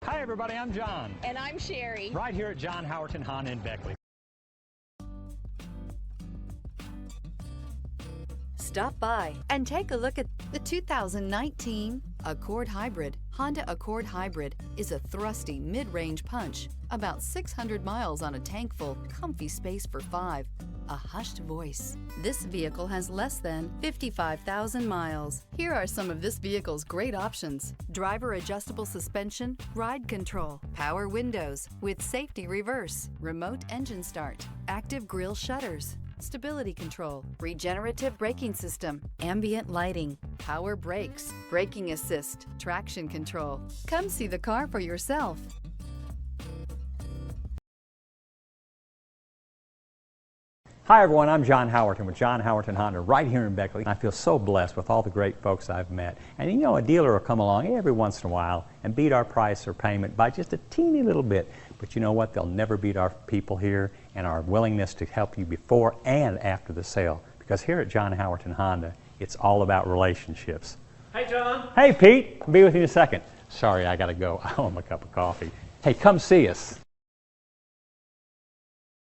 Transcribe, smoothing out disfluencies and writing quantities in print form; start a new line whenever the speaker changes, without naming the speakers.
Hi everybody, I'm John.
And I'm Sherry.
Right here at John Howerton Honda in Beckley.
Stop by and take a look at the 2019 Accord Hybrid. Honda Accord Hybrid is a thrusty mid-range punch, about 600 miles on a tank full, comfy space for 5, a hushed voice. This vehicle has less than 55,000 miles. Here are some of this vehicle's great options: driver adjustable suspension, ride control, power windows with safety reverse, remote engine start, active grille shutters, stability control, regenerative braking system, ambient lighting, power brakes, braking assist, traction control. Come see the car for yourself.
Hi everyone, I'm John Howerton with John Howerton Honda right here in Beckley. I feel so blessed with all the great folks I've met. And you know, a dealer will come along every once in a while and beat our price or payment by just a teeny little bit. But you know what? They'll never beat our people here and our willingness to help you before and after the sale. Because here at John Howerton Honda, it's all about relationships.
Hey John.
Hey Pete, I'll be with you in a second. Sorry, I gotta go. I want my cup of coffee. Hey, come see us.